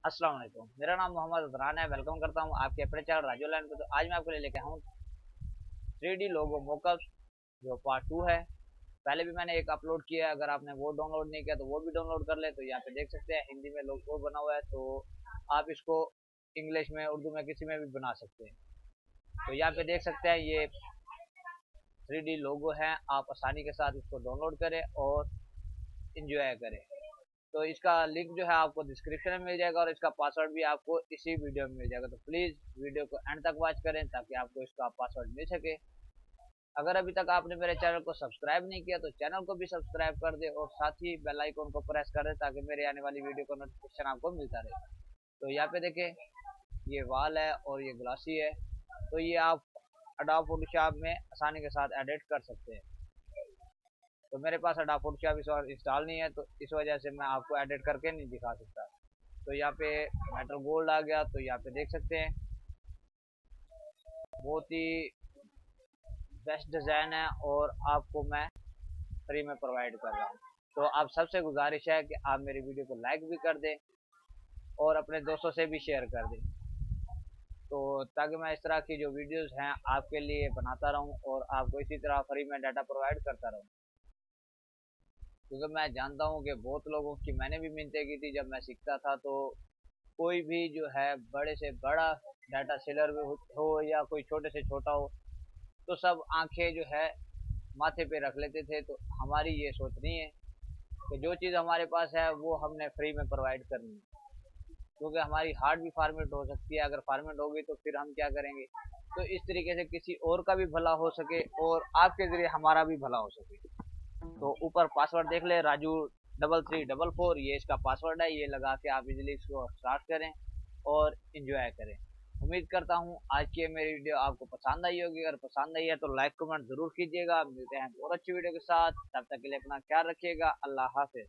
अस्सलाम वालेकुम। मेरा नाम मोहम्मद अजरान है। वेलकम करता हूँ आपके अपने चैनल राजू लैंड पे। तो आज मैं आपके लिए लेके आया हूँ 3D लोगो मोकअप जो पार्ट 2 है। पहले भी मैंने एक अपलोड किया है, अगर आपने वो डाउनलोड नहीं किया तो वो भी डाउनलोड कर ले। तो यहाँ पे देख सकते हैं हिंदी में लोगो बना हुआ है, तो आप इसको इंग्लिश में उर्दू में किसी में भी बना सकते हैं। तो यहाँ पे देख सकते हैं ये 3D लोगो है, आप आसानी के साथ इसको डाउनलोड करें और इंजॉय करें। तो इसका लिंक जो है आपको डिस्क्रिप्शन में मिल जाएगा और इसका पासवर्ड भी आपको इसी वीडियो में मिल जाएगा। तो प्लीज़ वीडियो को एंड तक वॉच करें ताकि आपको इसका पासवर्ड मिल सके। अगर अभी तक आपने मेरे चैनल को सब्सक्राइब नहीं किया तो चैनल को भी सब्सक्राइब कर दे और साथ ही बेल आइकन को प्रेस कर दे ताकि मेरे आने वाली वीडियो का नोटिफिकेशन आपको मिलता रहे। तो यहाँ पे देखें, ये वाल है और ये ग्लासी है। तो ये आप अडोब फोटोशॉप में आसानी के साथ एडिट कर सकते हैं। तो मेरे पास अडोब फोटोशॉप इस वक्त इंस्टॉल नहीं है, तो इस वजह से मैं आपको एडिट करके नहीं दिखा सकता। तो यहाँ पे मेटल गोल्ड आ गया, तो यहाँ पे देख सकते हैं बहुत ही बेस्ट डिज़ाइन है और आपको मैं फ्री में प्रोवाइड कर रहा हूँ। तो आप सबसे गुजारिश है कि आप मेरी वीडियो को लाइक भी कर दें और अपने दोस्तों से भी शेयर कर दें, तो ताकि मैं इस तरह की जो वीडियोस हैं आपके लिए बनाता रहूं और आपको इसी तरह फ्री में डाटा प्रोवाइड करता रहूं। क्योंकि मैं जानता हूं कि बहुत लोगों की मैंने भी मिन्नतें की थी जब मैं सीखता था। तो कोई भी जो है बड़े से बड़ा डाटा सेलर भी हो या कोई छोटे से छोटा हो, तो सब आंखें जो है माथे पे रख लेते थे। तो हमारी ये सोच नहीं है कि जो चीज़ हमारे पास है वो हमने फ्री में प्रोवाइड करनी है, क्योंकि हमारी हार्ट भी फार्मेट हो सकती है। अगर फार्मेट होगी तो फिर हम क्या करेंगे। तो इस तरीके से किसी और का भी भला हो सके और आपके ज़रिए हमारा भी भला हो सके। तो ऊपर पासवर्ड देख ले, राजू 3344, ये इसका पासवर्ड है। ये लगा के आप इजीली इसको स्टार्ट करें और इंजॉय करें। उम्मीद करता हूँ आज की मेरी वीडियो आपको पसंद आई होगी। अगर पसंद आई है तो लाइक कमेंट जरूर कीजिएगा। मिलते हैं और अच्छी वीडियो के साथ, तब तक के लिए अपना ख्याल रखिएगा। अल्लाह हाफिज।